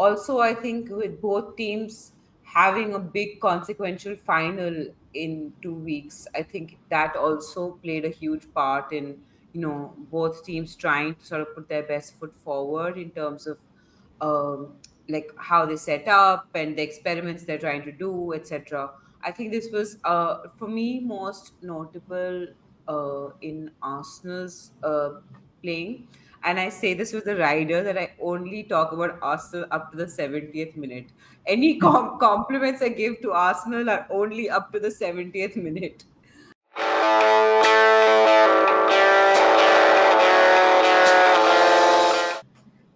Also, I think with both teams having a big consequential final in 2 weeks, I think that also played a huge part in, both teams trying to sort of put their best foot forward in terms of um, like how they set up and the experiments they're trying to do, etc. I think this was, for me, most notable in Arsenal's playing. And I say this with a rider that I only talk about Arsenal up to the 70th minute. Any compliments I give to Arsenal are only up to the 70th minute.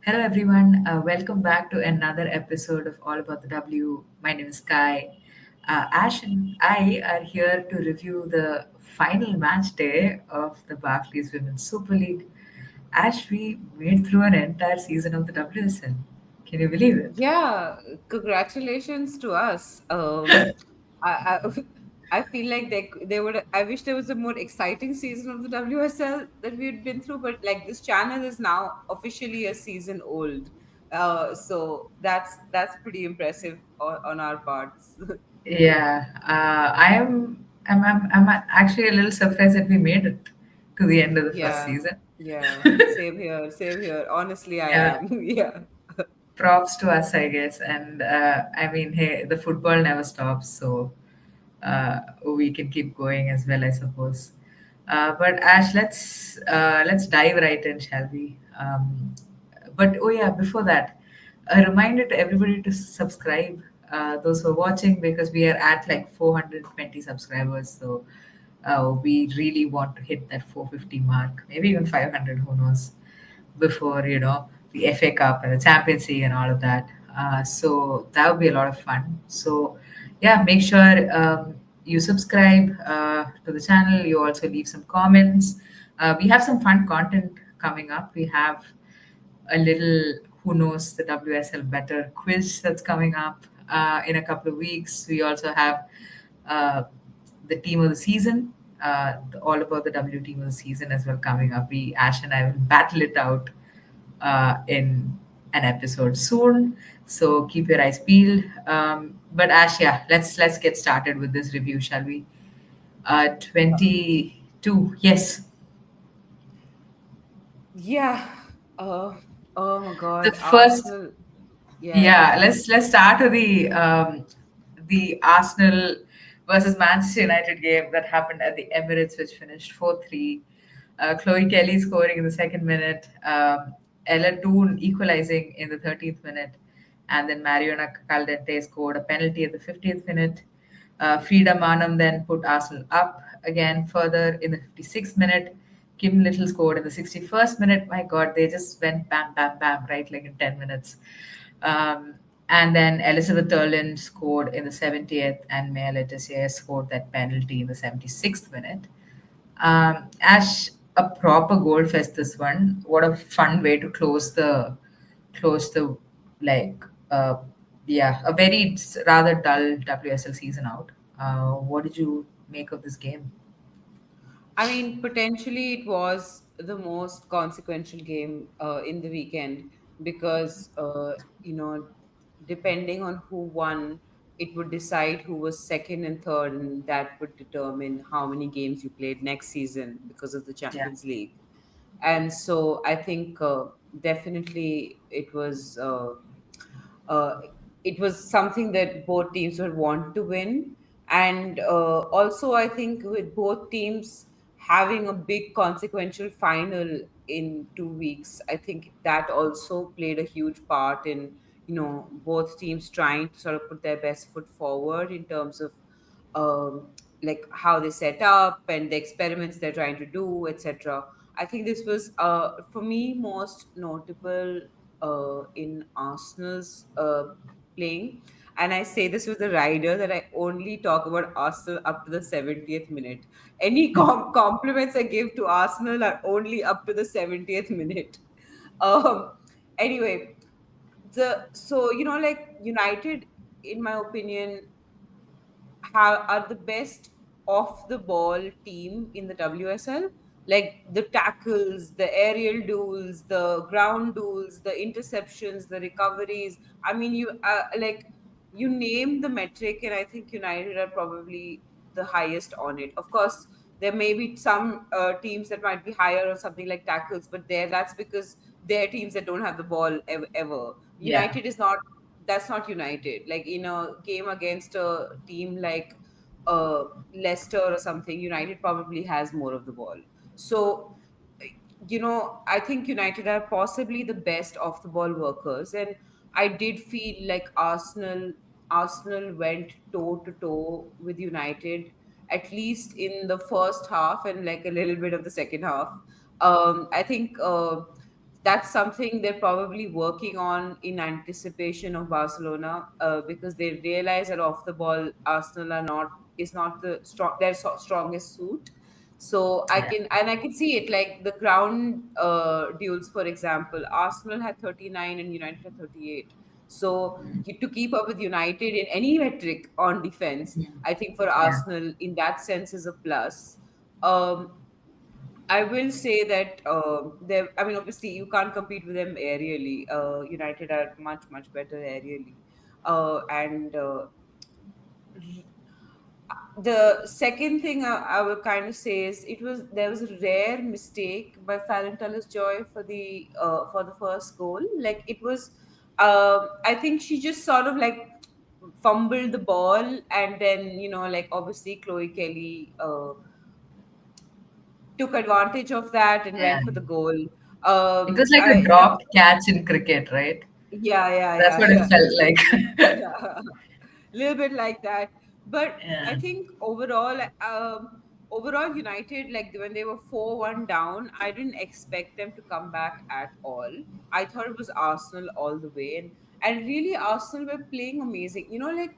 Hello, everyone. Welcome back to another episode of All About the W. My name is Kai. Ash and I are here to review the final match day of the Barclays Women's Super League. Ash, we made through an entire season of the WSL. Can you believe it? Yeah, congratulations to us. I I feel like they would. I wish there was a more exciting season of the WSL that we had been through, but like this channel is now officially a season old. So that's pretty impressive on our parts. Yeah, I'm actually a little surprised that we made it to the end of the first Yeah, season. yeah. Same here, same here. Honestly, I Yeah, am. Yeah. props to us, I guess. And I mean, hey, the football never stops, so we can keep going as well, I suppose. But Ash, let's dive right in, shall we? But oh yeah, before that, a reminder to everybody to subscribe. Those who are watching, because we are at like 420 subscribers, so we really want to hit that 450 mark, maybe even 500. Who knows? Before the FA Cup and the Champions League and all of that. So that would be a lot of fun. So yeah, make sure you subscribe to the channel. You also leave some comments. We have some fun content coming up. We have a little who knows the WSL better quiz that's coming up in a couple of weeks. We also have uh, the team of the season, all about the W team of the season as well coming up. We Ash and I will battle it out in an episode soon. So keep your eyes peeled. But Ash, yeah, let's get started with this review, shall we? 22. Yes, Yeah. Uh, oh my the God, first. Arsenal. Yeah. Yeah, let's start with the Arsenal versus Manchester United game that happened at the Emirates, which finished 4-3. Chloe Kelly scoring in the second minute, Ella Toon equalizing in the 13th minute, and then Mariona Caldente scored a penalty at the 50th minute. Frida Manam then put Arsenal up again further in the 56th minute. Kim Little scored in the 61st minute. My God, they just went bam, bam, bam, right, like in 10 minutes. Um, and then Elizabeth Erland scored in the 70th, and Maya Letizia scored that penalty in the 76th minute. Ash, a proper goal fest this one. What a fun way to close the like yeah, a very rather dull WSL season out. What did you make of this game? I mean, potentially it was the most consequential game in the weekend because, depending on who won, it would decide who was second and third, and that would determine how many games you played next season because of the Yeah. Champions League. And so I think definitely uh, it was something that both teams would want to win. And also, I think with both teams having a big consequential final in 2 weeks, I think that also played a huge part in, both teams trying to sort of put their best foot forward in terms of um, like how they set up and the experiments they're trying to do, etc. I think this was, for me, most notable in Arsenal's playing. And I say this with a rider that I only talk about Arsenal up to the 70th minute. Any compliments I give to Arsenal are only up to the 70th minute. Um, anyway, like United, in my opinion, are the best off the ball team in the WSL. like the tackles, the aerial duels, the ground duels, the interceptions, the recoveries. I mean, like you name the metric, and I think United are probably the highest on it. Of course, there may be some teams that might be higher on something like tackles, but that's because they're teams that don't have the ball ever. Yeah. United is not. That's not United. Like in a game against a team like uh, Leicester or something, United probably has more of the ball. So, I think United are possibly the best off the ball workers, and I did feel like Arsenal went toe to toe with United, at least in the first half and like a little bit of the second half. I think that's something they're probably working on in anticipation of Barcelona, because they realize that off the ball Arsenal are not is not strongest suit. So Yeah. I can see it like the ground duels, for example. Arsenal had 39 and United had 38. So to keep up with United in any metric on defense, I think for Yeah. Arsenal in that sense is a plus. Um, I will say that they. I mean, obviously, you can't compete with them aerially. United are much better aerially, and the second thing I would kind of say is there was a rare mistake by Fallon Joy for the first goal. Like it was, I think she just sort of like fumbled the ball, and then like obviously Chloe Kelly took advantage of that and Yeah. went for the goal. It was like a I dropped catch in cricket, right? Yeah, yeah, That's yeah, what it yeah. felt like. Yeah, little bit like that. But I Yeah. think overall United, like when they were 4-1 down, I didn't expect them to come back at all. I thought it was Arsenal all the way, and really Arsenal were playing amazing. Like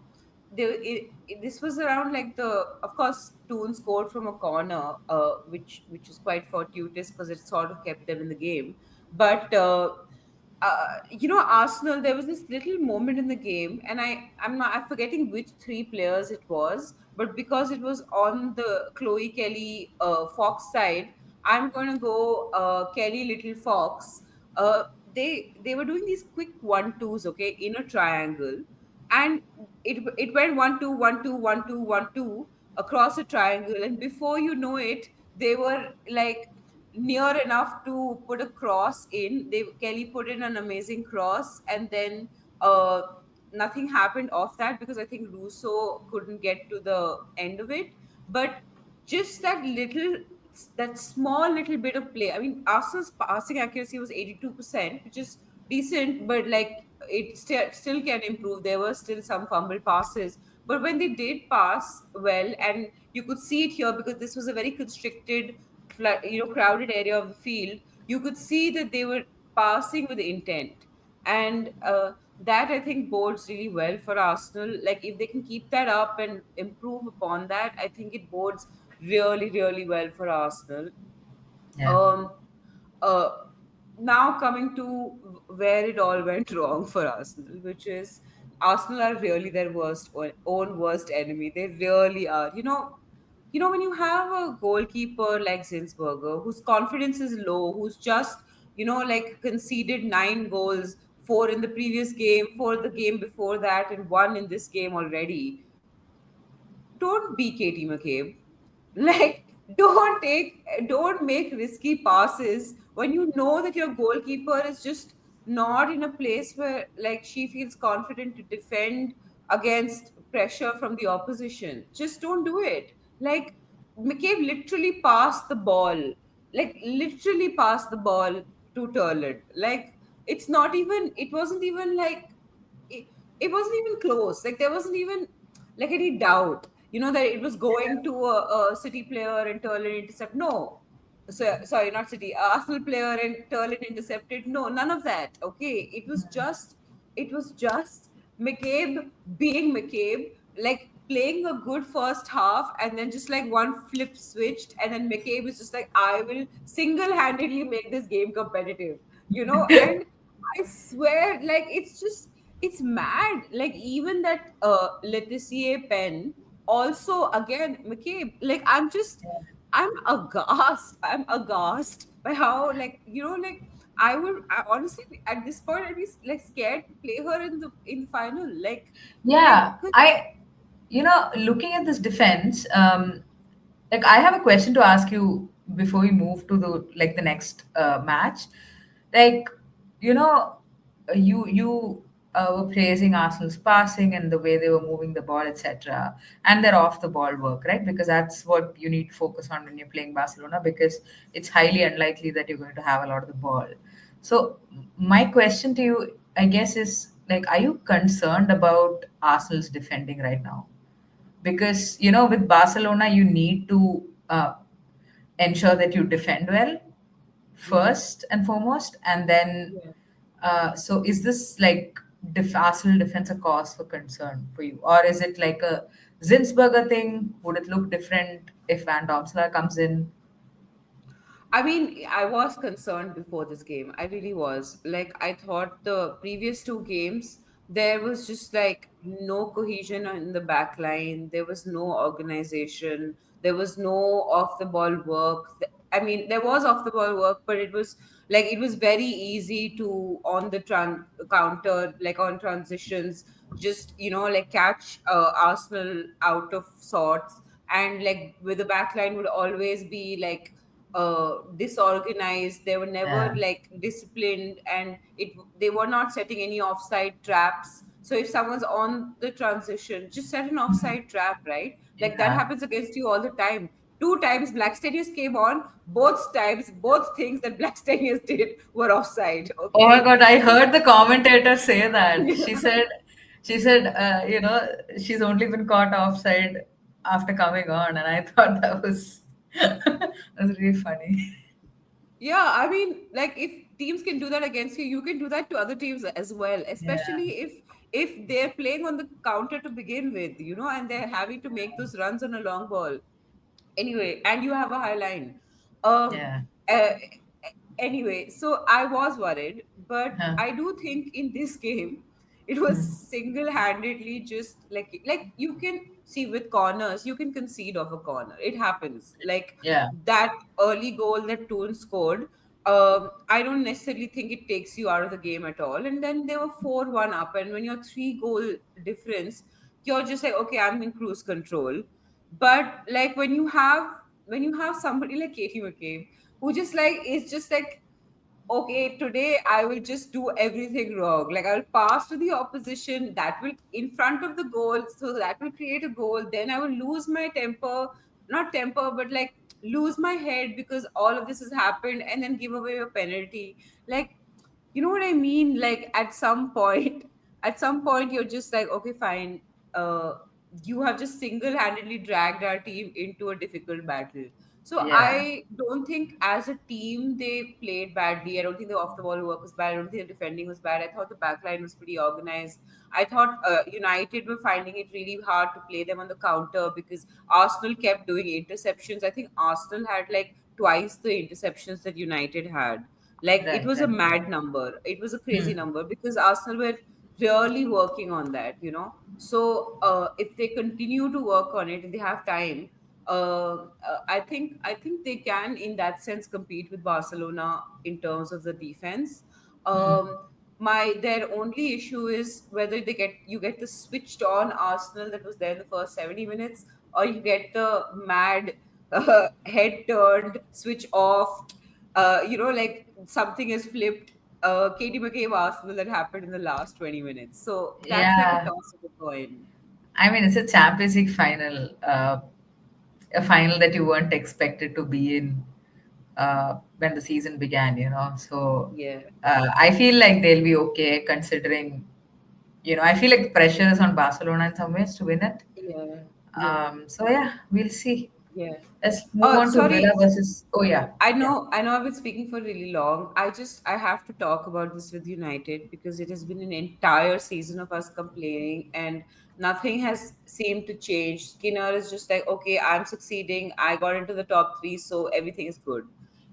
this was around like of course Toon scored from a corner, which was quite fortuitous because it sort of kept them in the game. But Arsenal, there was this little moment in the game, and I'm forgetting which three players it was, but because it was on the Chloe Kelly Fox side, I'm going to go Kelly Little Fox. They were doing these quick 1-2s, okay, in a triangle, and it went 1-2, 1-2, 1-2, 1-2 across a triangle, and before you know it, they were like near enough to put a cross in. Kelly put in an amazing cross, and then uh, nothing happened off that because I think Russo couldn't get to the end of it. But just that small little bit of play. I mean, Arsenal's passing accuracy was 82%, which is decent, but like it still can improve. There were still some fumble passes, but when they did pass well, and you could see it here because this was a very constricted crowded area of the field, you could see that they were passing with intent. And that I think bodes really well for Arsenal. Like if they can keep that up and improve upon that, I think it bodes really well for Arsenal. Yeah. um uh Now coming to where it all went wrong for Arsenal, which is Arsenal are really their own worst enemy. They really are. When you have a goalkeeper like Zinsberger, whose confidence is low, who's just, like conceded 9 goals, four in the previous game, four the game before that, and one in this game already. Don't be Katie McCabe. Like, don't make risky passes when you know that your goalkeeper is just not in a place where like she feels confident to defend against pressure from the opposition. Just don't do it. Like McCabe literally passed the ball, like literally passed the ball to Turlet. Like it wasn't even like it, it wasn't even close. Like there wasn't even like any doubt, that it was going to a City player and Turlin intercept. No, so sorry, not City, Arsenal player and Turlin intercepted. No, none of that. Okay, it was just McCabe being McCabe, like playing a good first half, and then just like one flip switched, and then McCabe is just like, I will single-handedly make this game competitive, and I swear, like it's mad. Like even that Leticia pen, also again McCabe. Like I'm just Yeah. I'm aghast. I'm aghast by how, like, like, I honestly at this point I'd be like scared to play her in the final. Like, Yeah, looking at this defense, like I have a question to ask you before we move to the next match. Like, you know, you were praising Arsenal's passing and the way they were moving the ball, etc., and their off the ball work, right? Because that's what you need to focus on when you're playing Barcelona, because it's highly unlikely that you're going to have a lot of the ball. So my question to you, I guess, is like, are you concerned about Arsenal's defending right now? Because with Barcelona, you need to ensure that you defend well mhm. first and foremost, and then Yeah. so is this like Arsenal defense a cause for concern for you, or is it like a Zinsberger thing? Would it look different if Van Domselaar comes in? I mean, I was concerned before this game. I really was. Like, I thought the previous two games, there was just like no cohesion in the back line. There was no organization. There was no off the ball work. I mean, there was off the ball work, but it was very easy to on the counter, like on transitions, just like catch Arsenal out of sorts, and like with the back line would always be like disorganized. They were never Yeah, like disciplined, and they were not setting any offside traps. So if someone's on the transition, just set an offside trap, right? Like that yeah. happens against you all the time. Two times Blackstenius came on, both times, both things that Blackstenius did were offside. Oh my Okay. God, I heard the commentator say that. She said, she's only been caught offside after coming on, and I thought that was that was really funny. Yeah, I mean, like if teams can do that against you, you can do that to other teams as well, Yeah, especially if they're playing on the counter to begin with, and they're having to make those runs on a long ball. Anyway, and you have a high line. yeah. Uh, anyway, so I was worried, but Huh. I do think in this game it was Hmm. single-handedly just like you can see with corners, you can concede off a corner. It happens. Like Yeah, that early goal that Toon scored. I don't necessarily think it takes you out of the game at all. And then they were 4-1 up, and when you're three-goal difference, you're just like, okay, I'm in cruise control. But like when you have somebody like Katie McCabe, who just like is just like, okay, today I will just do everything wrong. Like I'll pass to the opposition that will in front of the goal, so that will create a goal. Then I will lose my temper, not temper, but like lose my head because all of this has happened, and then give away a penalty. Like, you know what I mean? Like at some point you're just like, okay, fine. uh you have just single-handedly dragged our team into a difficult battle. So yeah, I don't think as a team they played badly. I don't think the off the ball work was bad. I don't think the defending was bad. I thought the back line was pretty organized. I thought United were finding it really hard to play them on the counter because Arsenal kept doing interceptions. I think Arsenal had like twice the interceptions that United had. Like it right, was a right. mad number. It was a crazy Hmm. number because Arsenal were really working on that. So if they continue to work on it and they have time, I think they can in that sense compete with Barcelona in terms of the defense. Hmm. Um, my their only issue is whether you get the switched on Arsenal that was there in the first 70 minutes, or you get the mad head turned switch off. Like something is flipped. Katie McCabe Arsenal that happened in the last 20 minutes. So that's like a Yeah, toss of a coin. I mean, it's a Champions League final, a final that you weren't expected to be in when the season began. So Yeah, I feel like they'll be okay considering, I feel like the pressure is on Barcelona in some ways to win it. yeah, yeah, So yeah, we'll see. yeah. Let's move on to Villa Sorry, versus. Oh yeah, yeah, I know I've been speaking for really long. I have to talk about this with United because it has been an entire season of us complaining and nothing has seemed to change. Skinner is just like, okay, I'm succeeding. I got into the top three, so everything is good.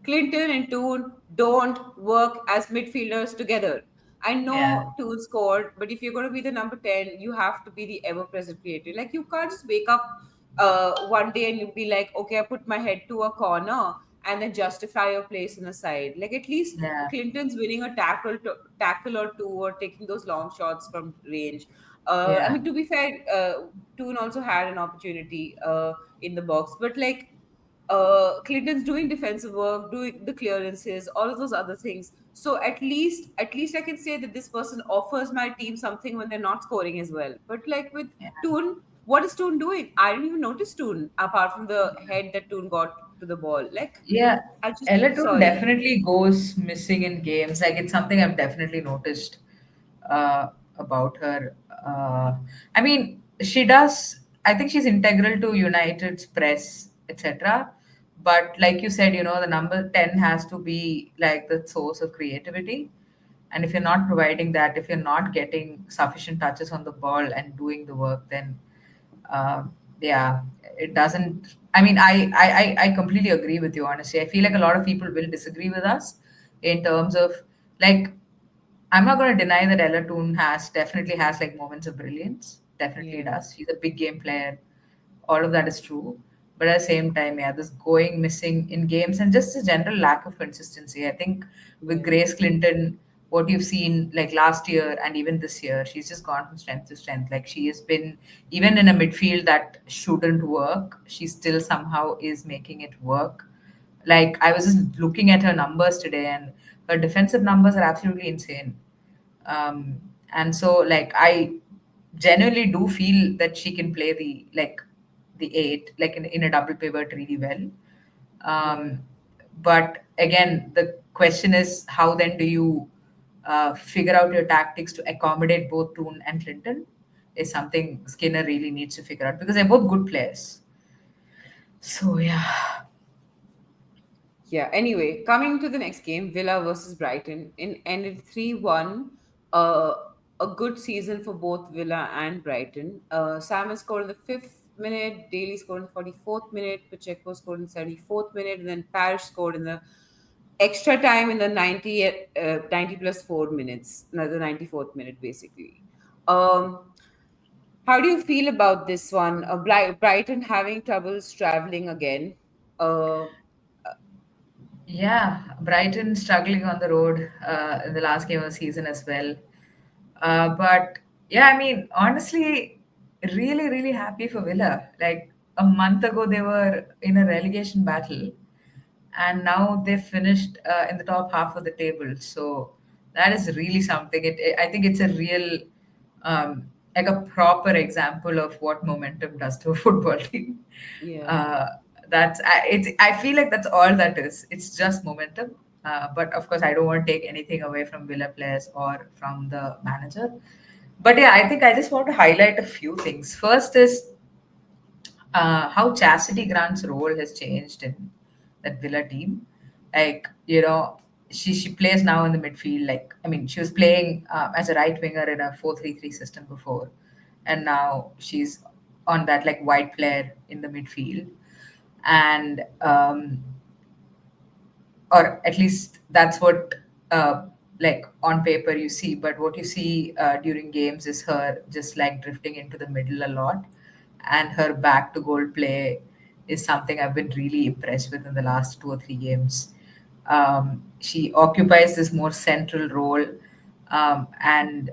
Clinton and Toon don't work as midfielders together. I yeah, know Toon scored, but if you're going to be the number 10, you have to be the ever present creator. Like, you can't just wake up. one day and you'll be like, okay, I put my head to a corner, and then justify your place in the side. Like at least Yeah, Clinton's winning a tackle or two, or taking those long shots from range. I yeah, mean, to be fair, Toon also had an opportunity in the box, but like Clinton's doing defensive work, doing the clearances, all of those other things. So at least I can say that this person offers my team something when they're not scoring as well. But like with yeah. Toon, what is Toon doing? I didn't even notice Toon apart from the head that Toon got to the ball. Like, Yeah, I just Ellerton sorry. definitely goes missing in games. Like it's something I've definitely noticed uh, about her. I mean, she does. I think she's integral to United's press, etc. But like you said, the number 10 has to be like the source of creativity. And if you're not providing that, if you're not getting sufficient touches on the ball and doing the work, then yeah, it doesn't. I mean, I completely agree with you. Honestly, I feel like a lot of people will disagree with us in terms of like. I'm not going to deny that Ella Toon definitely has like moments of brilliance. Definitely Yeah, does. She's a big game player. All of that is true. But at the same time, yeah, this going missing in games and just a general lack of consistency. I think with yeah, Grace Clinton, what you've seen like last year and even this year, she's just gone from strength to strength. Like she has been, even in a midfield that shouldn't work, she still somehow is making it work. Like I was just looking at her numbers today, and her defensive numbers are absolutely insane. um, and so like I genuinely do feel that she can play the eight like in a double pivot really well. yeah. um, but again the question is how then do you figure out your tactics to accommodate both Toon and Clinton is something Skinner really needs to figure out because they're both good players. So yeah. Yeah. Anyway, coming to the next game, Villa versus Brighton, in ended 3-1. Uh, a good season for both Villa and Brighton. Salmon scored in the 5th minute, Daly scored in the 44th minute, Pacheco scored in the 74th minute, and then Parish scored in the extra time in the 90 plus 4 minutes, the 94th minute, basically. How do you feel about this one? Brighton having troubles traveling again. Uh, Yeah, Brighton struggling on the road in the last game of the season as well. But yeah, I mean, honestly, really, really happy for Villa. Like a month ago, they were in a relegation battle, and now they finished in the top half of the table. So that is really something. I think it's a real, like a proper example of what momentum does to a football team. yeah. Uh, I feel like that's all that is. It's just momentum. But of course, I don't want to take anything away from Villa players or from the manager. But yeah, I think I just want to highlight a few things. First is how Chastity Grant's role has changed in that Villa team. Like, she plays now in the midfield. Like, I mean, she was playing as a right winger in a 4-3-3 system before, and now she's on that like wide player in the midfield. And or at least that's what like on paper you see, but what you see during games is her just like drifting into the middle a lot, and her back to goal play is something I've been really impressed with in the last 2 or 3 games. She occupies this more central role, and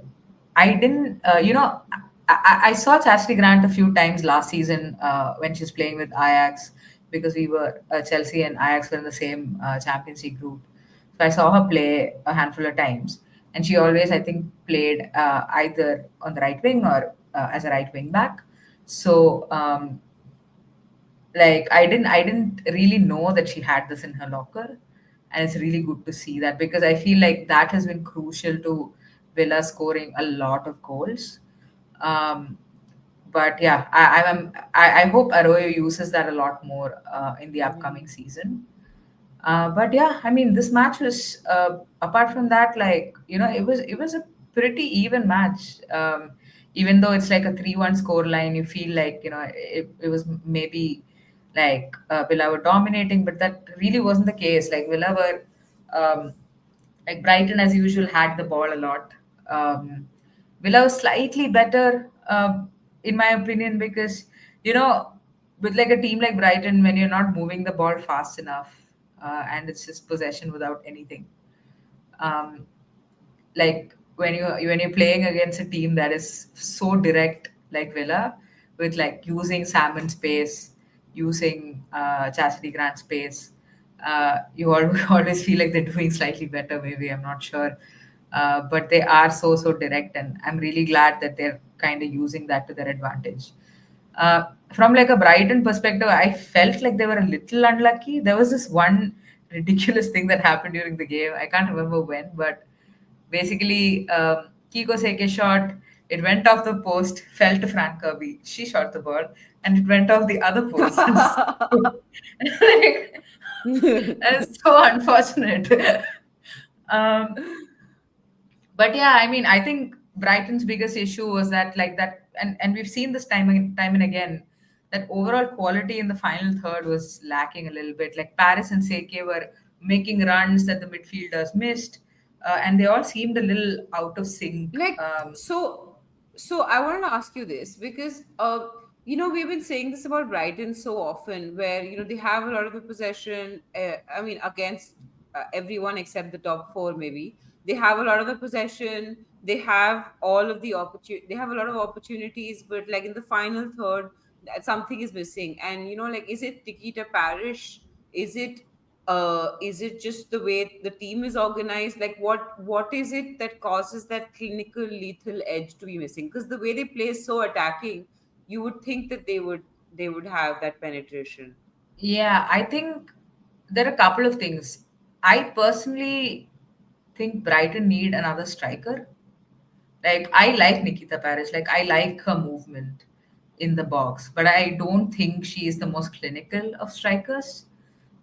I didn't, I saw Chastity Grant a few times last season when she was playing with Ajax because we were Chelsea and Ajax were in the same Champions League group. So I saw her play a handful of times, and she always, I think, played either on the right wing or as a right wing back. So like I didn't really know that she had this in her locker, and it's really good to see that because I feel like that has been crucial to Villa scoring a lot of goals. um, but yeah, I hope Arroyo uses that a lot more in the Yeah. upcoming season. But yeah, I mean, this match was apart from that, like it was a pretty even match. Even though it's like a 3-1 score line, you feel like it was maybe like Villa were dominating, but that really wasn't the case. Like Villa were like Brighton as usual had the ball a lot. Villa was slightly better, in my opinion, because you know with like a team like Brighton, when you're not moving the ball fast enough, and it's just possession without anything. Um, like when you're playing against a team that is so direct like Villa, with like using Salmon space, using Chastity Grant space, you always feel like they're doing slightly better. Maybe I'm not sure, but they are so direct, and I'm really glad that they're kind of using that to their advantage. From like a Brighton perspective, I felt like they were a little unlucky. There was this one ridiculous thing that happened during the game. I can't remember when, but basically, Kiko Seke shot. It went off the post, fell to Fran Kirby. She shot the ball, and it went off the other post. Like, that is so unfortunate. um, but yeah, I mean, I think Brighton's biggest issue was that like that, and we've seen this time and again, that overall quality in the final third was lacking a little bit. Like Paris and Seke were making runs that the midfielders missed, and they all seemed a little out of sync. Like, so I want to ask you this because we've been saying this about Brighton so often, where they have a lot of the possession. I mean, against everyone except the top four, maybe they have a lot of the possession. They have all of the opportunity. They have a lot of opportunities, but like in the final third, something is missing. And like, is it Tikita Parish? Is it is it just the way the team is organized? Like, what is it that causes that clinical lethal edge to be missing? Because the way they play is so attacking, you would think that they would have that penetration. Yeah, I think there are a couple of things. I personally think Brighton need another striker. Like I like Nikita Parrish, like I like her movement in the box, but I don't think she is the most clinical of strikers.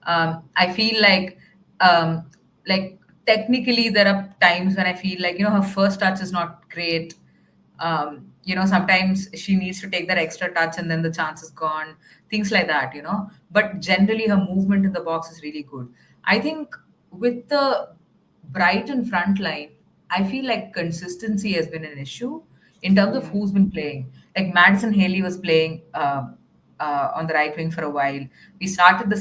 I feel um, like technically there are times when I feel like her first touch is not great. Sometimes she needs to take that extra touch and then the chance is gone. Things like that. But generally her movement in the box is really good. I think with the Brighton front line, I feel like consistency has been an issue in terms of Yeah. who's been playing. Like Madison Haley was playing on the right wing for a while. We started the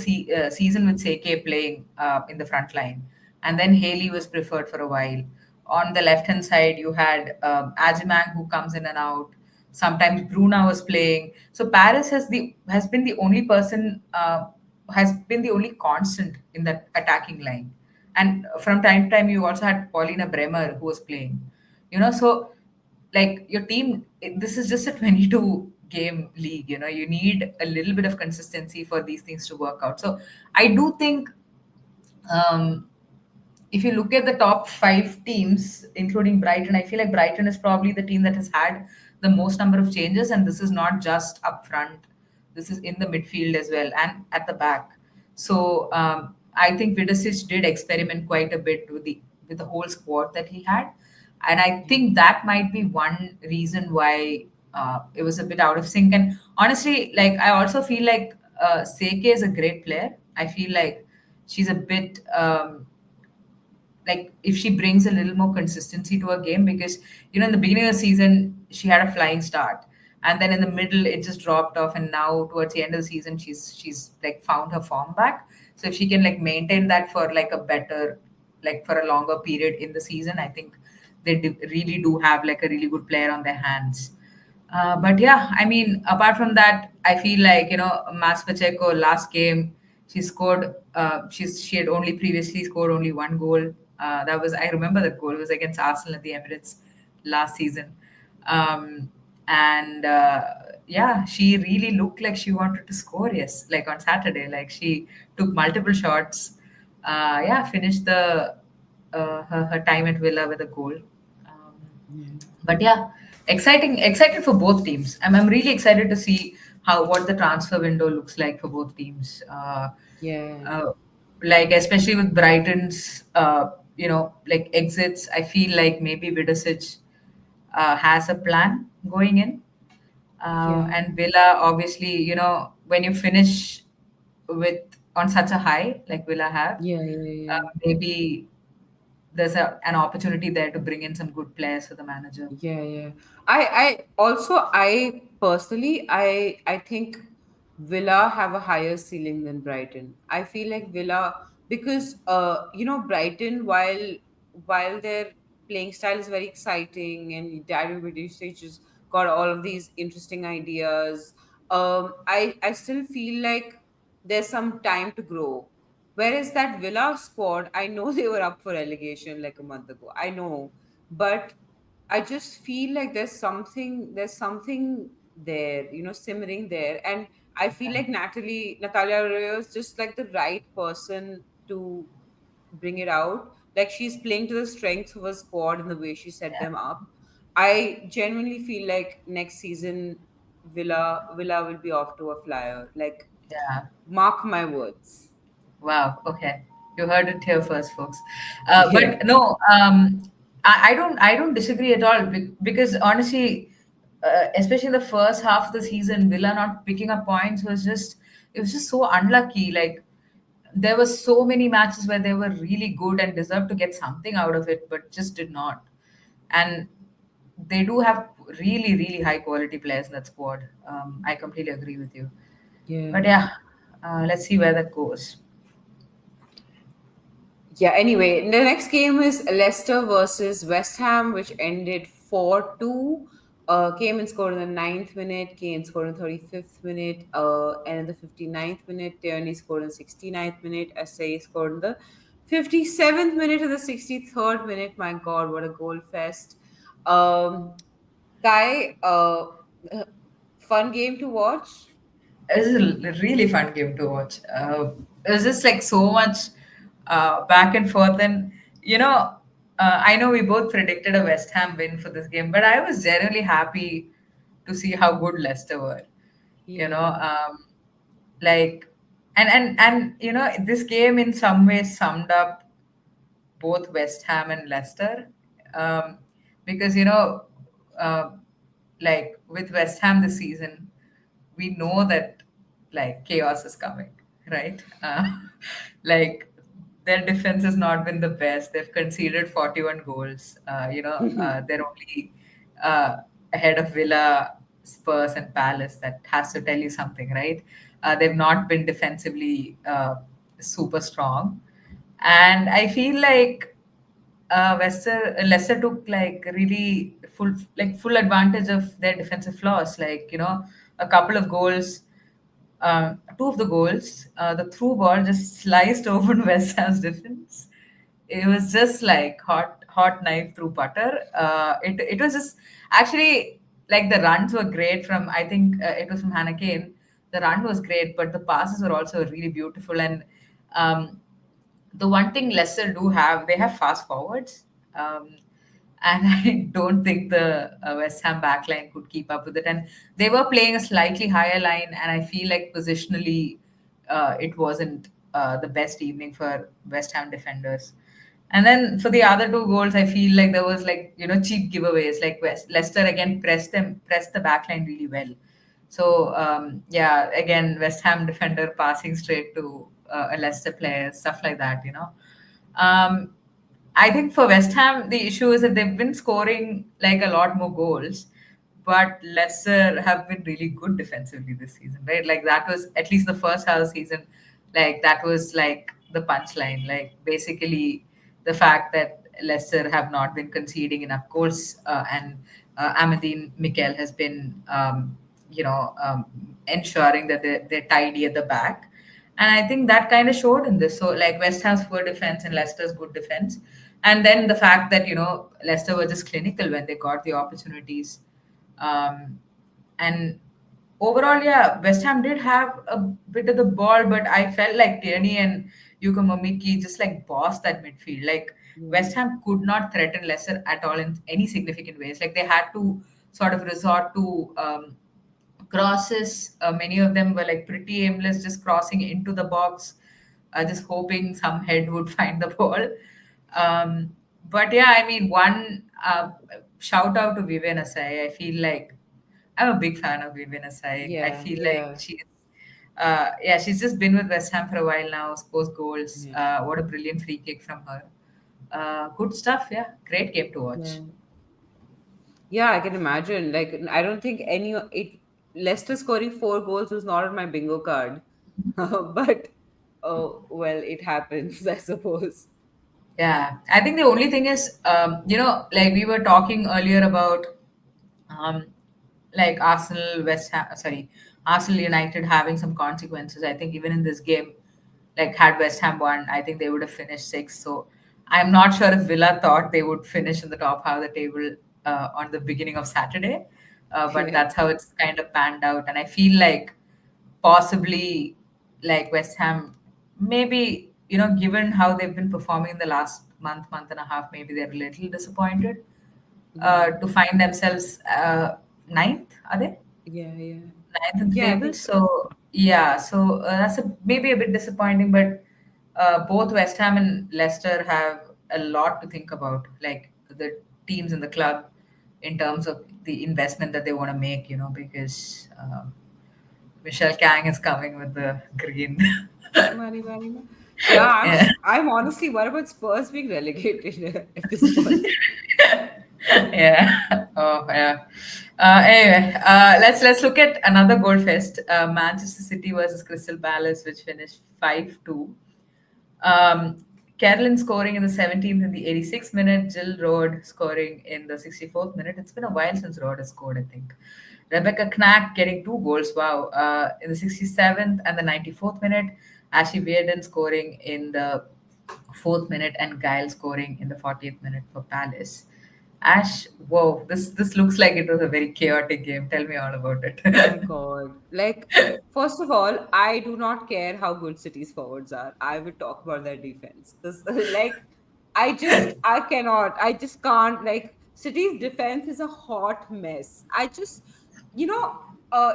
season with Seke playing in the front line, and then Haley was preferred for a while. On the left hand side, you had Ajimang who comes in and out. Sometimes Bruna was playing. So Paris has been the only person has been the only constant in that attacking line. And from time to time, you also had Paulina Bremer who was playing. So like your team, this is just a 22 game league. You need a little bit of consistency for these things to work out. So I do think um, if you look at the top five teams, including Brighton, I feel like Brighton is probably the team that has had the most number of changes, and this is not just up front. This is in the midfield as well and at the back. So I think Vidosic did experiment quite a bit with the whole squad that he had, and I Yeah. think that might be one reason why it was a bit out of sync. And honestly, like I also feel like Seke is a great player. I feel like she's a bit. Like if she brings a little more consistency to her game, because in the beginning of the season she had a flying start, and then in the middle it just dropped off, and now towards the end of the season she's like found her form back. So if she can like maintain that for like a better, like for a longer period in the season, I think they really do have like a really good player on their hands. But yeah, I mean, apart from that, I feel like Mas Pacheco last game she scored. She had only previously scored only one goal. That was, I remember that goal. It was against Arsenal at the Emirates last season. Um, and yeah, she really looked like she wanted to score. Yes, like on Saturday, like she took multiple shots. Yeah, finished her time at Villa with a goal. Um, Yeah. but yeah, excited for both teams. I'm really excited to see how what the transfer window looks like for both teams. Yeah. Uh, like especially with Brighton's like exits, I feel like maybe Vidosic has a plan going in. Yeah. And Villa, obviously, when you finish with on such a high like Villa have, Yeah. Yeah. uh, Yeah. maybe there's an opportunity there to bring in some good players for the manager. Yeah, yeah. I personally, I think. Villa have a higher ceiling than Brighton. I feel like Villa, because Brighton, while their playing style is very exciting and Dario Vidicic has got all of these interesting ideas, I still feel like there's some time to grow. Whereas that Villa squad, I know they were up for relegation like a month ago. I know, but I just feel like there's something there, simmering there. And I feel like Natalia Arroyo is just like the right person to bring it out. Like she's playing to the strengths of her squad and the way she set them up. I genuinely feel like next season Villa will be off to a flyer. Like, Yeah. mark my words. Wow. Okay, you heard it here first, folks. Yeah. But no, I don't disagree at all because honestly, especially in the first half of the season, Villa not picking up points was just it was just so unlucky. Like there were so many matches where they were really good and deserved to get something out of it, but just did not. And they do have really, really high quality players in that squad. I completely agree with you. Yeah. But yeah, let's see where that goes. Yeah, anyway, the next game is Leicester versus West Ham, which ended 4-2. Came and scored in the ninth minute, Kane scored in the 35th minute, and in the 59th minute, Tierney scored in the 69th minute, Asai scored in the 57th minute and the 63rd minute. My God, what a goal fest. Um, Kai, fun game to watch. It was a really fun game to watch. It was just like so much back and forth, and you know, I know we both predicted a West Ham win for this game, but I was genuinely happy to see how good Leicester were. You know, Yeah. like, and this game in some ways summed up both West Ham and Leicester, um, because uh, like with West Ham this season, we know that like chaos is coming, right? Like their defense has not been the best. They've conceded 41 goals. They're only uh, ahead of Villa, Spurs, and Palace. That has to tell you something, right? They've not been defensively super strong, and I feel like Leicester took like really full advantage of their defensive flaws. Like a couple of goals, two of the goals, the through ball just sliced open West Ham's defense. It was just like hot knife through butter. It was just actually like the runs were great from I think it was from Hannah Kane. The run was great, but the passes were also really beautiful. And um, the one thing Leicester do have, they have fast forwards. Um, and I don't think the West Ham backline could keep up with it. And they were playing a slightly higher line, and I feel like positionally, it wasn't the best evening for West Ham defenders. And then for the other two goals, I feel like there was like cheap giveaways. Like Leicester again pressed the backline really well. So yeah, again West Ham defender passing straight to a Leicester player, stuff like that. Um, I think for West Ham, the issue is that they've been scoring like a lot more goals, but Leicester have been really good defensively this season, right? Like that was at least the first half of the season, like that was like the punchline. Like basically the fact that Leicester have not been conceding enough goals, and Amadine Mikel has been, ensuring that they're tidy at the back. And I think that kind of showed in this. So, like West Ham's poor defense and Leicester's good defense. And then the fact that, Leicester were just clinical when they got the opportunities. Um, and overall, yeah, West Ham did have a bit of the ball, but I felt like Tierney and Yuka Momiki just like bossed that midfield. Like Yeah. West Ham could not threaten Leicester at all in any significant ways. Like they had to sort of resort to crosses. Many of them were like pretty aimless, just crossing into the box, just hoping some head would find the ball. But yeah, I mean, one shout out to Vivian Asai. I feel like I'm a big fan of Vivian Asai. I Yeah. feel like Yeah. yeah, she's just been with West Ham for a while now, scores goals. Yeah. What a brilliant free kick from her. Good stuff. Yeah, great game to watch. Yeah. Yeah, I can imagine. Like, I don't think any it Leicester scoring 4 goals was not on my bingo card. But oh well, it happens, I suppose. Yeah, I think the only thing is, like we were talking earlier about, um, like Arsenal, West Ham, sorry, Arsenal United having some consequences. I think even in this game, like had West Ham won, I think they would have finished sixth. So I'm not sure if Villa thought they would finish in the top half of the table on the beginning of Saturday, but Yeah, that's how it's kind of panned out. And I feel like possibly like West Ham, maybe, given how they've been performing in the last month and a half, maybe they're a little disappointed yeah, to find themselves ninth, are they? yeah, yeah. Ninth in the Yeah, I table. think so. So yeah, so that's maybe a bit disappointing, but both West Ham and Leicester have a lot to think about, like the teams in the club in terms of the investment that they want to make, because Michelle Kang is coming with the green. Money, money, money. Yeah, Yeah. I'm honestly worried about Spurs being relegated at this point. Yeah. Oh, yeah. Anyway, let's look at another goal fest. Manchester City versus Crystal Palace, which finished 5-2. Um, Carolyn scoring in the 17th and the 86th minute. Jill Road scoring in the 64th minute. It's been a while since Road has scored, I think. Rebecca Knack getting 2 goals. Wow. In the 67th and the 94th minute. Ashley Weirden scoring in the 4th minute and Gail scoring in the 40th minute for Palace. Ash, whoa, this looks like it was a very chaotic game. Tell me all about Oh my it. God. Like, first of all, I do not care how good City's forwards are. I would talk about their defense. Because, like, I cannot, I just can't. Like, City's defense is a hot mess. You know,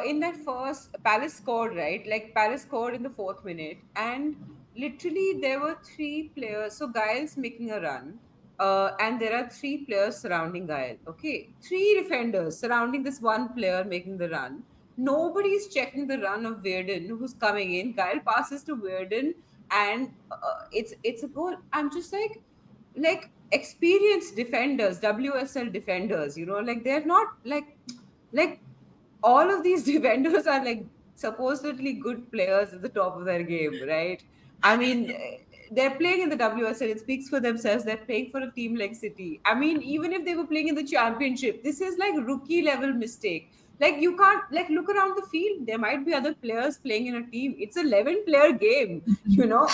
in that first, Palace scored, right? Like, Palace scored in the fourth minute, and literally there were three players. So, Giles making a run. And there are three players surrounding Gael. Okay, three defenders surrounding this one player making the run. Nobody's checking the run of Weirden, who's coming in. Gael passes to Weirden, and it's a goal. I'm just like experienced defenders, WSL defenders. Like they're not like all of these defenders are like supposedly good players at the top of their game, right? I mean, they're playing in the WSL. It speaks for themselves. They're playing for a team like City. I mean, even if they were playing in the championship, this is like rookie level mistake. Like you can't like look around the field. There might be other players playing in a team. It's a 11-player game. You know,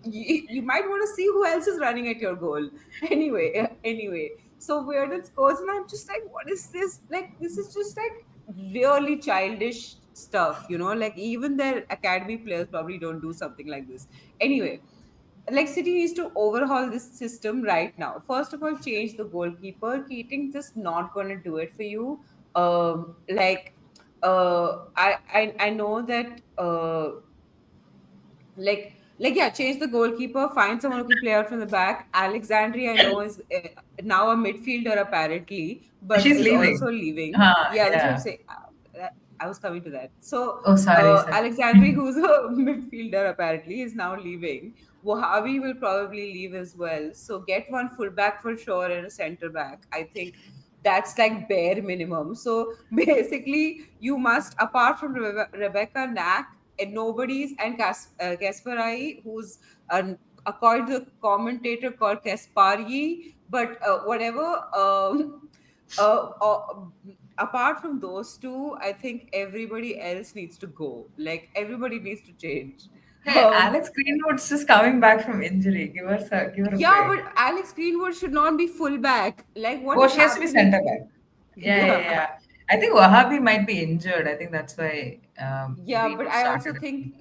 you might want to see who else is running at your goal. Anyway, so Weirden scores, and I'm just like, what is this? Like, this is just like really childish stuff, like even their academy players probably don't do something like this. Anyway, like City needs to overhaul this system right now. First of all, change the goalkeeper. Keating just not going to do it for you. Like I know that like yeah, change the goalkeeper, find someone who can play out from the back. Alexandria, I know, is now a midfielder apparently, but She's is also leaving. leaving. Huh, Yeah, that's what I'm yeah. saying. I was coming to that. So Oh, sorry, sorry. Alexandri, who's a midfielder apparently, is now leaving. Wahhabi will probably leave as well. So get one fullback for sure and a center back. I think that's like bare minimum. So basically, you must, apart from Rebecca Knack, and nobody's, and Kasparai, who's according to the commentator called Kaspari, but whatever. Apart from those two, I think everybody else needs to go. Like everybody needs to change. Hey, Um, Alex Greenwood's just coming back from injury. Give her a yeah, break. but Alex Greenwood should not be fullback. Like, what Oh, is she has to be happening? center back. Yeah, yeah, Yeah. yeah. I think Wahabi might be injured. I think that's why Yeah, but Greenwood I also started. think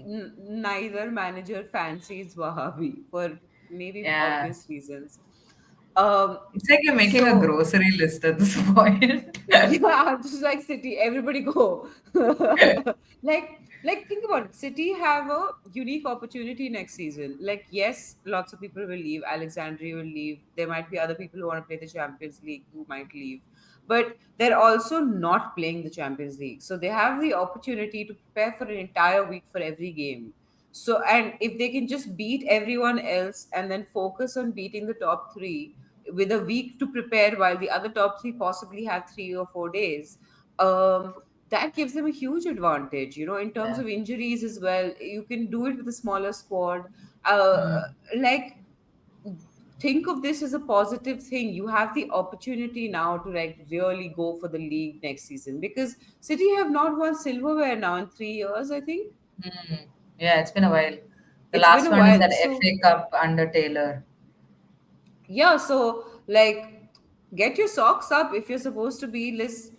neither manager fancies Wahhabi for maybe Yeah. obvious reasons. Um, It's like you're making a so grocery list at this point. yeah, I'm just like City, everybody go. like think about it. City have a unique opportunity next season. Like, yes, lots of people will leave. Alexandria will leave. There might be other people who want to play the Champions League who might leave. But they're also not playing the Champions League. So they have the opportunity to prepare for an entire week for every game. So, and if they can just beat everyone else and then focus on beating the top three with a week to prepare while the other top three possibly have 3 or 4 days, um, that gives them a huge advantage, in terms Yeah. of injuries as well. You can do it with a smaller squad. Uh, Mm. like, think of this as a positive thing. You have the opportunity now to like really go for the league next season, because City have not won silverware now in 3 years, I think. Mm. Yeah, it's been a while. The It's been last a one is while. that So FA Cup under Taylor. yeah, so like, get your socks up if you're supposed to be this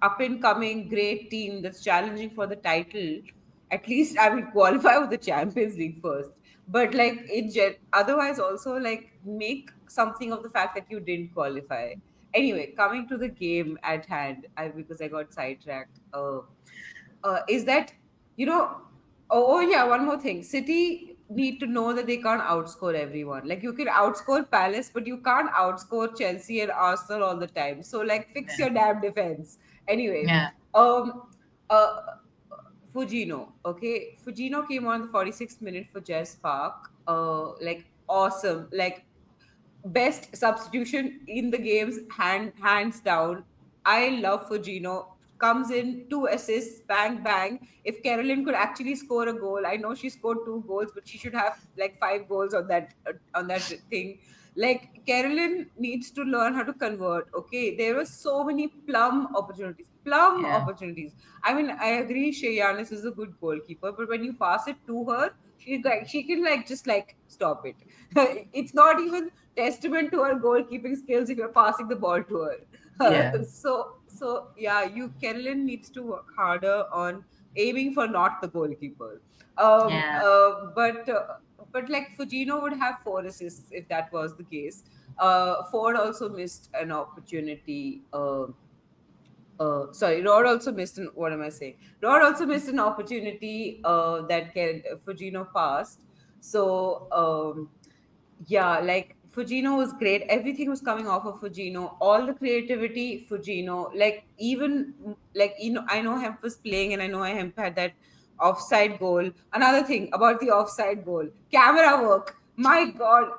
up and coming great team that's challenging for the title. At least, I mean, qualify with the Champions League first. But like, otherwise also like make something of the fact that you didn't qualify. Anyway, coming to the game at hand, because I got sidetracked. Is that, you know oh yeah, one more thing. City need to know that they can't outscore everyone. Like, you can outscore Palace, but you can't outscore Chelsea and Arsenal all the time. So like, fix Yeah. your damn defense. Anyway, Yeah. um uh Fujino. Okay, Fujino came on the 46th minute for Jess Park. Like, awesome. Like, best substitution in the games, hands down. I love Fujino. Comes in, 2 assists, bang bang. If Carolyn could actually score a goal, I know she scored 2 goals, but she should have like 5 goals on that thing. Like, Carolyn needs to learn how to convert. Okay, there were so many plum Yeah. opportunities. I mean, I agree, Sheyanis is a good goalkeeper, but when you pass it to her, she can like just like stop it. It's not even testament to her goalkeeping skills if you're passing the ball to her. Yeah. So yeah, Carolyn needs to work harder on aiming for not the goalkeeper. Um, Yeah. uh, but uh, but like, Fujino would have 4 assists if that was the case. Ford also missed an opportunity. Sorry, Rod also missed an. What am I saying? Rod also missed an opportunity Fujino passed. So yeah, like, Fujino was great. Everything was coming off of Fujino. All the creativity, Fujino. Like, even like, I know Hemp was playing, and I know Hemp had that offside goal. Another thing about the offside goal, camera work. My God,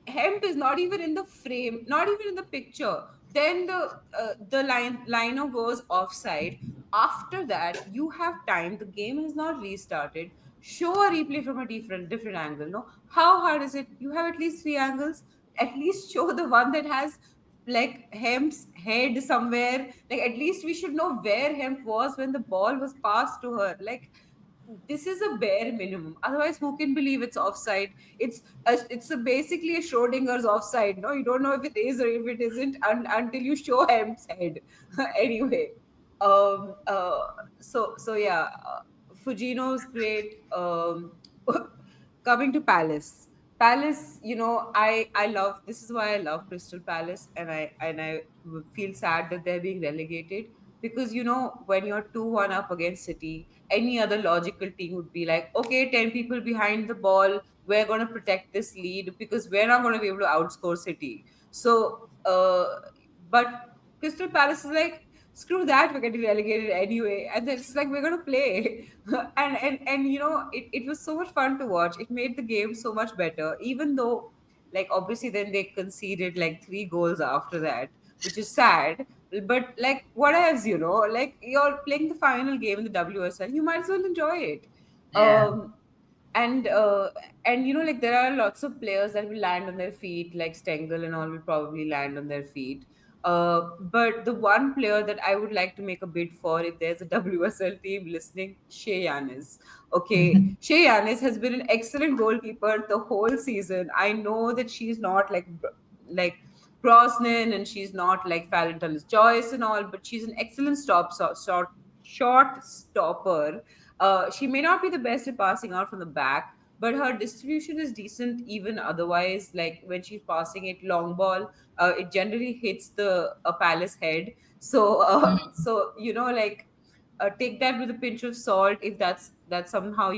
Hemp is not even in the frame, not even in the picture. Then the lino goes offside. After that, you have time. The game has not restarted. Show a replay from a different angle. No, how hard is it? You have at least 3 angles. At least show the one that has like Hemp's head somewhere. Like, at least we should know where Hemp was when the ball was passed to her. Like, this is a bare minimum. Otherwise, who can believe it's offside? Basically a Schrodinger's offside. No, you don't know if it is or if it isn't until you show Hemp's head. Anyway, um, uh, so yeah, Fujino's great. Coming to Palace. Palace, I love, this is why I love Crystal Palace, and I feel sad that they're being relegated, because when you're 2-1 up against City, any other logical team would be like, okay, 10 people behind the ball, we're going to protect this lead because we're not going to be able to outscore City. So but Crystal Palace is like, screw that, we're getting relegated anyway, and then it's like, we're going to play. And it was so much fun to watch. It made the game so much better, even though, like, obviously then they conceded like 3 goals after that, which is sad. But like, what else, like, you're playing the final game in the WSL, you might as well enjoy it. Yeah. um and like, there are lots of players that will land on their feet, like Stengel and all will probably land on their feet. But the one player that I would like to make a bid for, if there's a WSL team listening, Shea Yanis. Okay, Shea Yanis has been an excellent goalkeeper the whole season. I know that she's not like Brosnan, and she's not like Fallon Tullis Joyce and all, but she's an excellent short stopper. She may not be the best at passing out from the back, but her distribution is decent even otherwise. Like, when she's passing it long ball, it generally hits the a Palace head. So so like, take that with a pinch of salt if that's somehow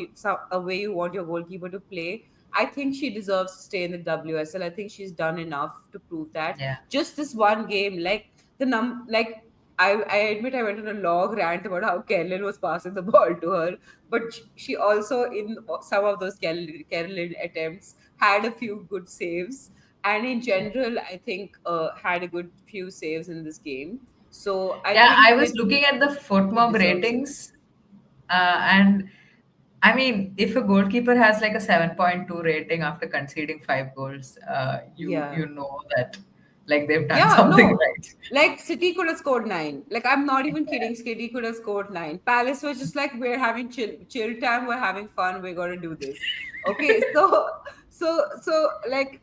a way you want your goalkeeper to play. I think she deserves to stay in the WSL. I think she's done enough to prove that. Yeah. Just this one game, like, I admit I went on a long rant about how Carolyn was passing the ball to her, but she also, in some of those Carolyn attempts, had a few good saves, and in general, I think had a good few saves in this game. So I Yeah, I think was that looking at the she footmob deserves it. ratings, and I mean, if a goalkeeper has like a 7.2 rating after conceding 5 goals, you Yeah. know that like they've done Yeah, something no. right. Like City could have scored nine. Like I'm not even kidding. City could have scored nine. Palace was just like, we're having chill time. We're having fun. We're gonna do this. Okay, so like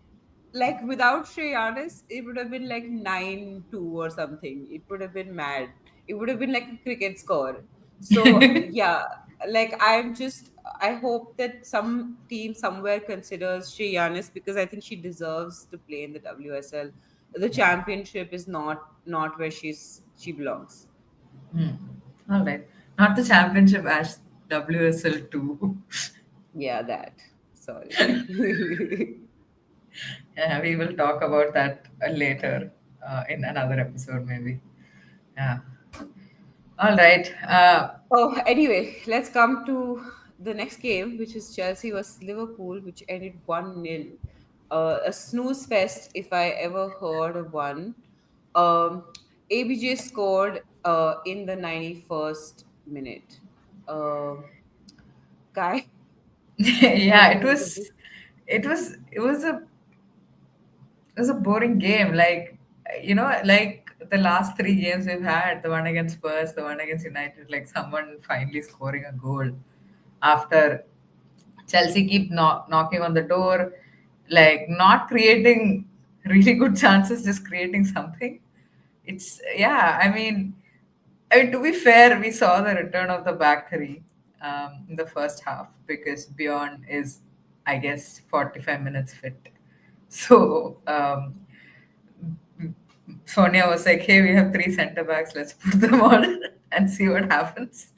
without Shreyanis, it would have been like 9-2 or something. It would have been mad. It would have been like a cricket score. So yeah, like I hope that some team somewhere considers Shreyanis, because I think she deserves to play in the WSL. The championship is not where she belongs. Hmm. All right, not the championship as WSL two. Yeah, that. Sorry. Yeah, we will talk about that later in another episode, maybe. Yeah. All right. Oh, anyway, let's come to the next game, which is Chelsea versus Liverpool, which ended 1-0. A snooze fest, if I ever heard of one. ABJ scored in the 91st minute. Guy, what Yeah, do you make of this? it was a boring game. Like, like the last three games we've had, the one against Spurs, the one against United, like someone finally scoring a goal after Chelsea keep knocking on the door, like not creating really good chances, just creating something. It's yeah. I mean, to be fair, we saw the return of the back three in the first half because Bjorn is, I guess, 45 minutes fit. So Sonia was like, "Hey, we have three center backs. Let's put them all and see what happens."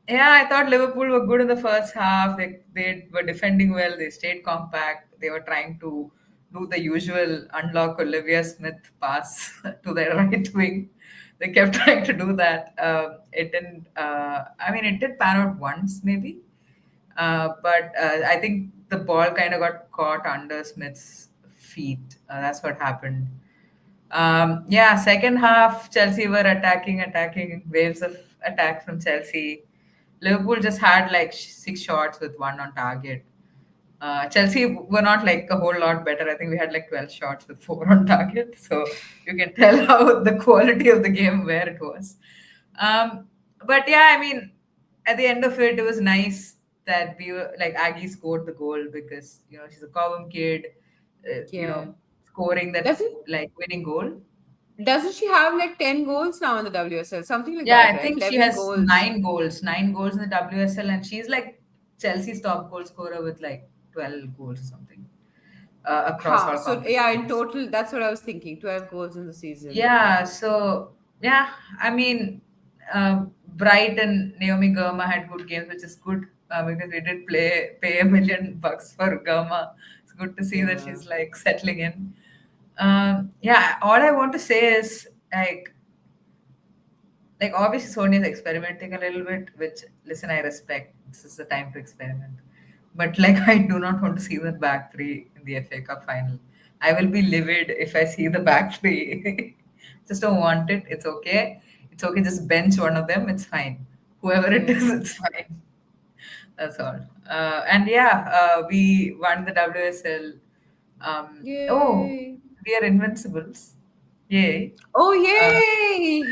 Yeah, I thought Liverpool were good in the first half. They were defending well. They stayed compact. They were trying to do the usual unlock Olivia Smith pass to their right wing. They kept trying to do that. It didn't. I mean, it did pan out once, maybe. But I think the ball kind of got caught under Smith's feet. That's what happened. Yeah, second half, Chelsea were attacking, waves of attack from Chelsea. Liverpool just had like six shots with one on target. Chelsea were not like a whole lot better. I think we had like 12 shots with four on target. So you can tell how the quality of the game where it was. Um, but yeah, I mean, at the end of it, it was nice that we were like Aggie scored the goal because she's a Cobham kid, Yeah. scoring that Doesn't like winning goal. doesn't she have like 10 goals now in the WSL? Something like Yeah, that, I right? think she 11 has goals. nine goals in the WSL, and she's like Chelsea's top goal scorer with like 12 goals or something across Huh. all So yeah, in competitions. total, that's what I was thinking. 12 goals in the season. Yeah, so yeah, I mean, Bright and Naomi Gurma had good games, which is good because we did pay $1 million for Gurma. It's good to see that Yeah. she's like settling in. Yeah, all I want to say is like obviously Sony is experimenting a little bit, which listen, I respect. This is the time to experiment. But like I do not want to see the back three in the FA Cup final. I will be livid if I see the back three. Just don't want it. It's okay. It's okay. Just bench one of them. It's fine. Whoever it Yeah. is, it's fine. That's all. And yeah, we won the WSL. Oh, Yay. we are invincibles. Yay. Oh, Uh, yay!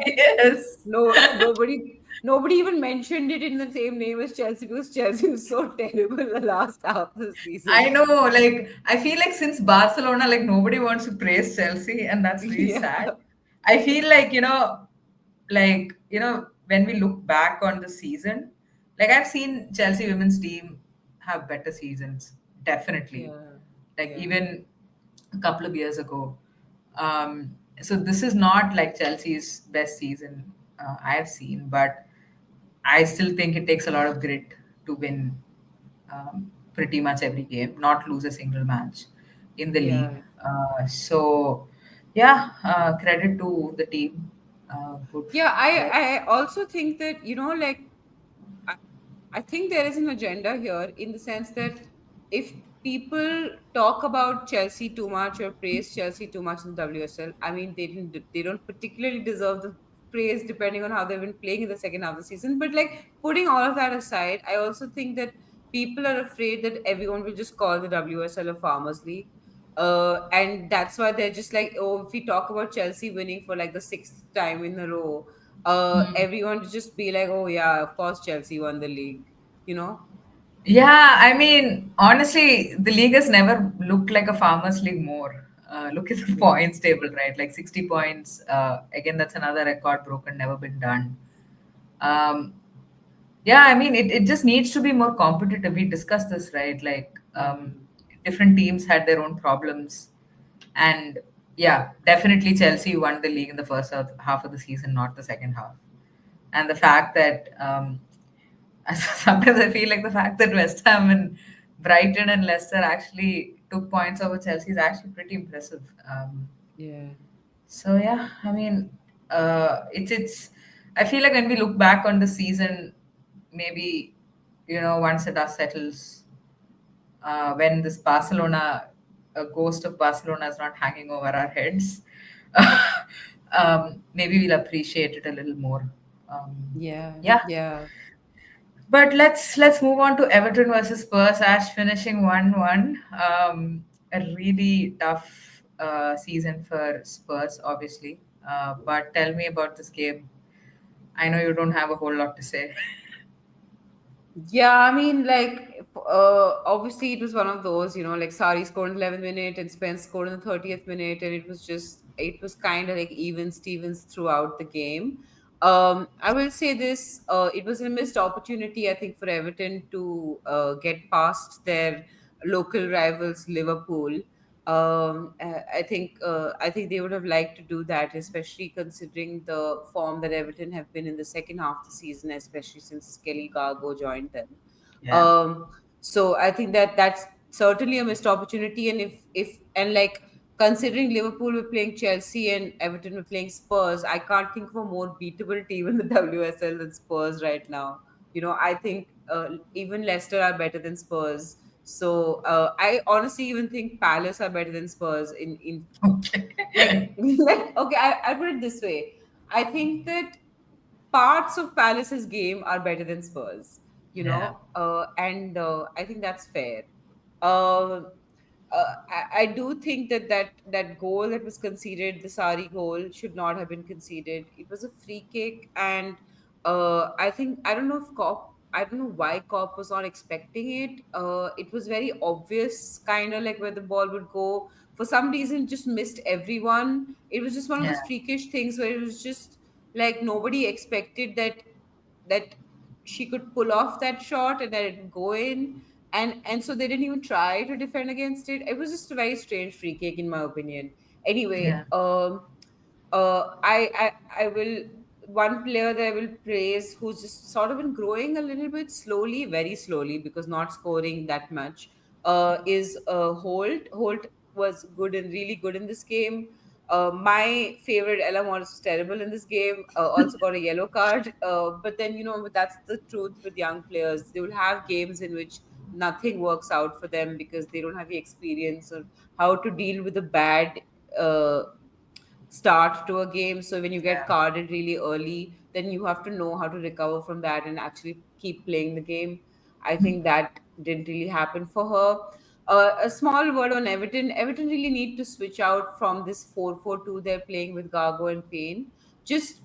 yes. Nobody even mentioned it in the same name as Chelsea, because Chelsea was so terrible the last half of the I season. know, like, I feel like since Barcelona, like, nobody wants to praise Chelsea, and that's really sad. Yeah. I feel like, when we look back on the season, like, I've seen Chelsea women's team have better seasons, definitely. Yeah. Like, Yeah. even a couple of years ago. So, this is not like Chelsea's best season I have seen, but I still think it takes a lot of grit to win pretty much every game, not lose a single match in the league. Yeah. So, yeah, credit to the team. Good, Yeah, like, I also think that, like, I, I think there is an agenda here, in the sense that if people talk about Chelsea too much or praise Chelsea too much in the WSL. I mean, they don't particularly deserve the praise depending on how they've been playing in the second half of the season. But like putting all of that aside, I also think that people are afraid that everyone will just call the WSL a farmers league. And that's why they're just like, oh, if we talk about Chelsea winning for like the sixth time in a row, everyone will just be like, oh yeah, of course Chelsea won the league, you know? Yeah, I mean, honestly, the league has never looked like a farmers league more. Look at the Yeah. points table, right? Like 60 points. Again, that's another record broken, never been done. Um, yeah, I mean, it just needs to be more competitive. We discussed this, right? Like, Hmm. different teams had their own problems. And yeah, definitely Chelsea won the league in the first half of the season, not the second half. And the fact that sometimes I feel like the fact that West Ham and Brighton and Leicester actually took points over Chelsea is actually pretty impressive. Yeah. So yeah, I mean, it's. I feel like when we look back on the season, maybe once the dust settles, when this Barcelona, a ghost of Barcelona is not hanging over our heads, maybe we'll appreciate it a little more. Yeah, Yeah, yeah, but let's move on to Everton versus Spurs. Ash finishing 1-1. A really tough season for Spurs, obviously. But tell me about this game. I know you don't have a whole lot to say. yeah. I mean, like, obviously, it was one of those, like Sari scored in the 11th minute and Spence scored in the 30th minute, and it was kind of like even Stevens throughout the game. I will say this: it was a missed opportunity, I think, for Everton to get past their local rivals, Liverpool. I think they would have liked to do that, especially considering the form that Everton have been in the second half of the season, especially since Kelly Gargo joined them. Yeah, Um, so I think that that's certainly a missed opportunity. And if and like considering Liverpool were playing Chelsea and Everton were playing Spurs, I can't think of a more beatable team in the WSL than Spurs right now. I think even Leicester are better than Spurs. So I honestly even think Palace are better than Spurs in okay. like like okay, I put it this way. I think that parts of Palace's game are better than Spurs, Yeah, and I think that's fair. Uh, I do think that goal that was conceded, the Sari goal, should not have been conceded. It was a free kick, and I don't know if Cop. I don't know why Cop was not expecting it. It was very obvious, kind of like where the ball would go. For some reason, just missed everyone. It was just one of yeah, those freakish things where it was just like nobody expected that she could pull off that shot and that it would go in, and so they didn't even try to defend against it. It was just a very strange free kick in my opinion. Anyway, yeah, I will one player that I will praise who's just sort of been growing a little bit slowly, very slowly, because not scoring that much, is Holt. Holt was good and really good in this game. My favorite Ella Morris was terrible in this game. Also got a yellow card. But then but that's the truth with young players. They will have games in which nothing works out for them because they don't have the experience of how to deal with a bad uh, start to a game. So when you get yeah, carded really early, then you have to know how to recover from that and actually keep playing the game. I think that didn't really happen for her. A small word on Everton. Everton really need to switch out from this 4-4-2 they're playing with Gargo and Payne. Just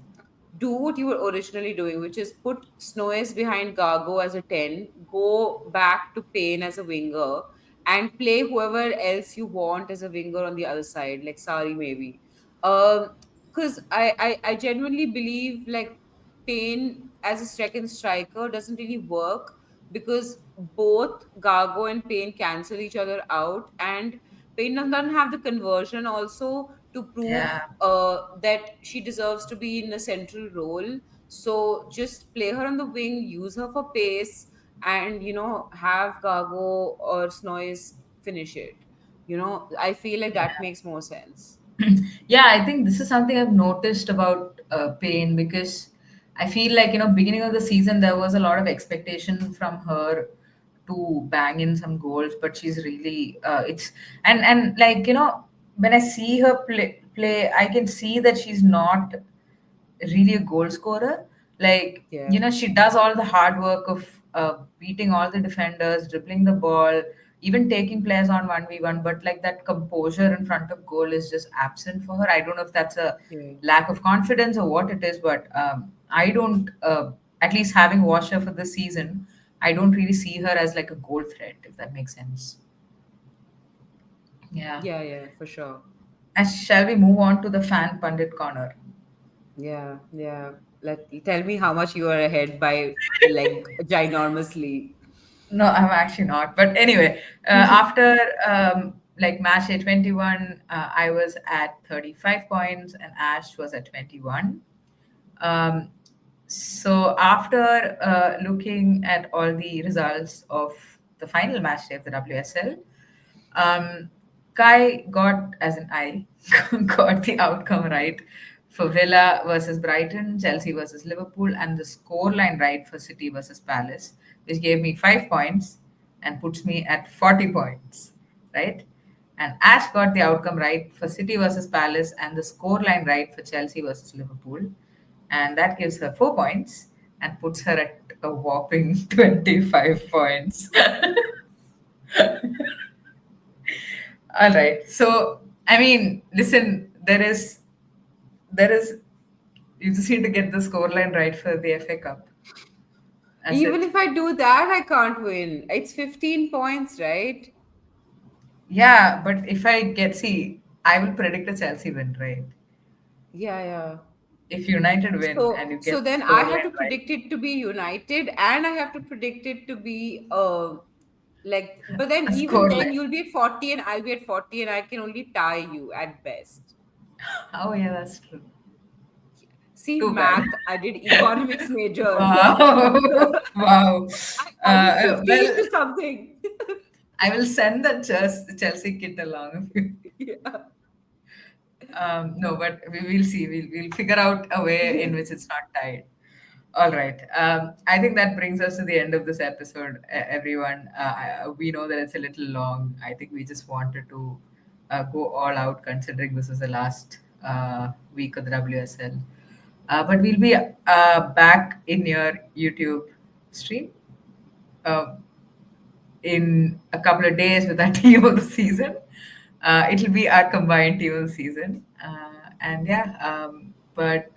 do what you were originally doing, which is put Snows behind Gargo as a 10, go back to Payne as a winger, and play whoever else you want as a winger on the other side, like Sari maybe. Because I genuinely believe like Payne as a second striker doesn't really work because both Gargo and Payne cancel each other out, and Payne doesn't have the conversion also to prove yeah. that she deserves to be in a central role. So just play her on the wing, use her for pace, and have Gargo or Snoys finish it. I feel like that makes more sense. Yeah, I think this is something I've noticed about Payne, because I feel like beginning of the season there was a lot of expectation from her to bang in some goals, but she's really it's and like when I see her play, I can see that she's not really a goal scorer. Like, Yeah, she does all the hard work of beating all the defenders, dribbling the ball, even taking players on 1v1, but like that composure in front of goal is just absent for her. I don't know if that's a yeah, lack of confidence or what it is, but I don't, at least having watched her for this season, I don't really see her as like a goal threat, if that makes sense. Yeah. yeah, yeah, for sure. And shall we move on to the fan pundit corner? Yeah, yeah. Tell me how much you are ahead by like ginormously. No, I'm actually not. But anyway, after like match day 21, I was at 35 points and Ash was at 21. Um, so after looking at all the results of the final match day of the WSL, um, Kai got, as in I, got the outcome right for Villa versus Brighton, Chelsea versus Liverpool, and the scoreline right for City versus Palace, which gave me 5 points and puts me at 40 points, right? And Ash got the outcome right for City versus Palace and the scoreline right for Chelsea versus Liverpool. And that gives her 4 points and puts her at a whopping 25 points. All right. So, I mean, listen, there is, you just need to get the scoreline right for the FA Cup. That's Even it. if I do that, I can't win. It's 15 points, right? Yeah, but if I get, see, I will predict a Chelsea win, right? Yeah, yeah. If United win and So you so get the then I have to scoreline right, predict it to be United and I have to predict it to be like, but then a even then scoreline. you'll be at 40 and I'll be at 40 and I can only tie you at best. Oh, yeah, that's true. See, Too bad. math, I did economics major. Wow. Wow. I did 15 Well, to something. I will send the Chelsea kit along. Yeah. No, but we will see. We'll figure out a way in which it's not tied. All right. I think that brings us to the end of this episode, everyone. We know that it's a little long. I think we just wanted to go all out considering this is the last week of the WSL. But we'll be back in your YouTube stream. Uh, in a couple of days with our team of the season. It'll be our combined team of the season. And yeah, but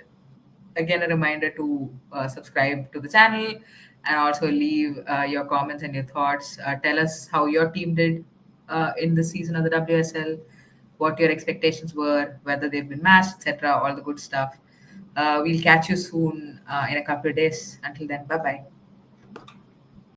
again, a reminder to subscribe to the channel and also leave your comments and your thoughts. Tell us how your team did in the season of the WSL, what your expectations were, whether they've been matched, etc., all the good stuff. We'll catch you soon in a couple of days. Until then, bye bye.